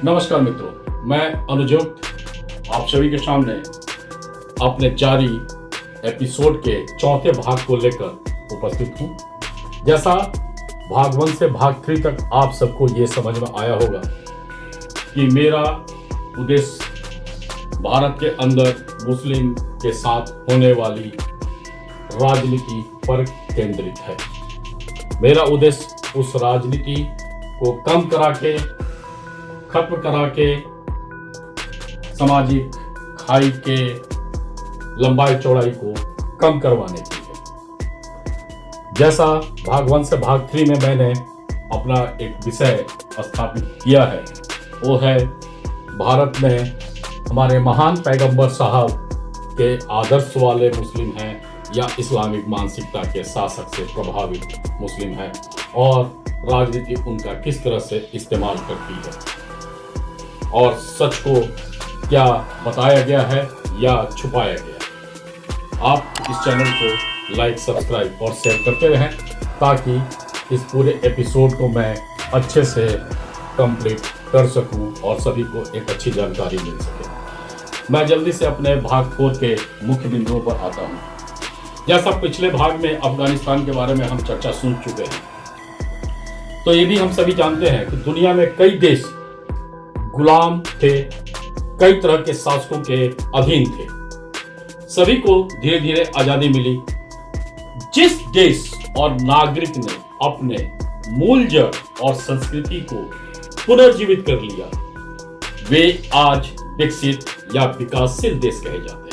नमस्कार मित्रों, मैं अनुजुक्त आप सभी के सामने अपने जारी एपिसोड के चौथे भाग को लेकर उपस्थित हूँ। जैसा भाग 1 से भाग 3 तक आप सबको ये समझ में आया होगा कि मेरा उद्देश्य भारत के अंदर मुस्लिम के साथ होने वाली राजनीति पर केंद्रित है। मेरा उद्देश्य उस राजनीति को कम करा के, खत्म करा के सामाजिक खाई के लंबाई चौड़ाई को कम करवाने की है। जैसा भाग 1 से भाग 3 में मैंने अपना एक विषय स्थापित किया है, वो है भारत में हमारे महान पैगंबर साहब के आदर्श वाले मुस्लिम हैं या इस्लामिक मानसिकता के शासक से प्रभावित मुस्लिम हैं और राजनीति उनका किस तरह से इस्तेमाल करती है और सच को क्या बताया गया है या छुपाया गया है। आप इस चैनल को लाइक, सब्सक्राइब और शेयर करते रहें ताकि इस पूरे एपिसोड को मैं अच्छे से कंप्लीट कर सकूं और सभी को एक अच्छी जानकारी मिल सके। मैं जल्दी से अपने भाग 4 के मुख्य बिंदुओं पर आता हूं। जैसा पिछले भाग में अफगानिस्तान के बारे में हम चर्चा सुन चुके हैं, तो ये भी हम सभी जानते हैं कि दुनिया में कई देश गुलाम थे, कई तरह के शासकों के अधीन थे। सभी को धीरे धीरे आजादी मिली। जिस देश और नागरिक ने अपने मूल जड़ और संस्कृति को पुनर्जीवित कर लिया, वे आज विकसित या विकासशील देश कहे जाते हैं।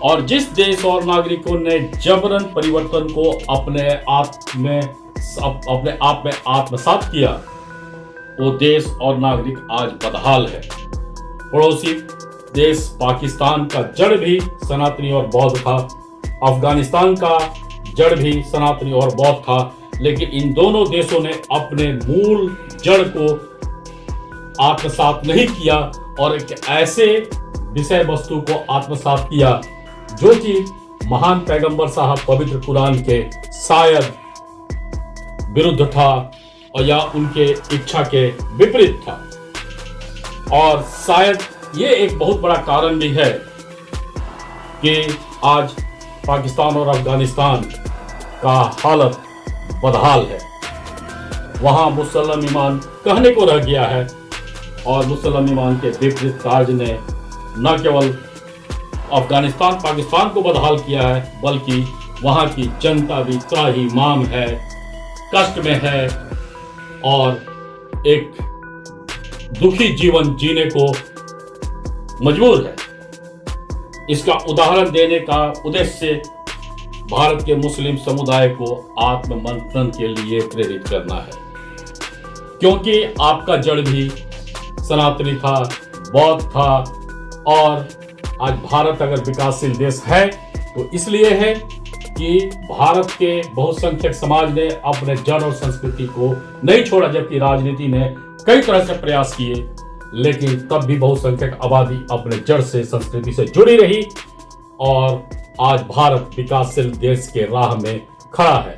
और जिस देश और नागरिकों ने जबरन परिवर्तन को अपने आप में आत्मसात किया, वो देश और नागरिक आज बदहाल है। पड़ोसी देश पाकिस्तान का जड़ भी सनातनी और बौद्ध था, अफगानिस्तान का जड़ भी सनातनी और बौद्ध था, लेकिन इन दोनों देशों ने अपने मूल जड़ को आत्मसात नहीं किया और एक ऐसे विषय वस्तु को आत्मसात किया जो कि महान पैगंबर साहब पवित्र कुरान के शायद विरुद्ध था और या उनके इच्छा के विपरीत था। और शायद ये एक बहुत बड़ा कारण भी है कि आज पाकिस्तान और अफगानिस्तान का हालत बदहाल है। वहां मुसलमान ईमान कहने को रह गया है और मुसलमान ईमान के विपरीत कार्य ने न केवल अफगानिस्तान पाकिस्तान को बदहाल किया है, बल्कि वहां की जनता भी त्राही माम है, कष्ट में है और एक दुखी जीवन जीने को मजबूर है। इसका उदाहरण देने का उद्देश्य भारत के मुस्लिम समुदाय को आत्ममंथन के लिए प्रेरित करना है, क्योंकि आपका जड़ भी सनातनी था, बौद्ध था और आज भारत अगर विकासशील देश है तो इसलिए है कि भारत के बहुसंख्यक समाज ने अपने जड़ और संस्कृति को नहीं छोड़ा, जबकि राजनीति ने कई तरह से प्रयास किए, लेकिन तब भी बहुसंख्यक आबादी अपने जड़ से, संस्कृति से जुड़ी रही और आज भारत विकासशील देश के राह में खड़ा है।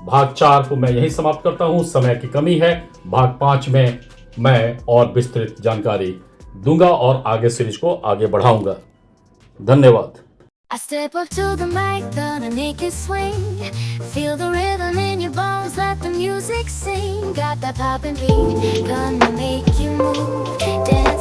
भाग 4 को मैं यहीं समाप्त करता हूं, समय की कमी है। भाग 5 में मैं और विस्तृत जानकारी दूंगा और आगे सीरीज को आगे बढ़ाऊंगा। धन्यवाद। I step up to the mic, gonna make it swing. Feel the rhythm in your bones, let the music sing. Got that poppin' beat, gonna make you move. Dance.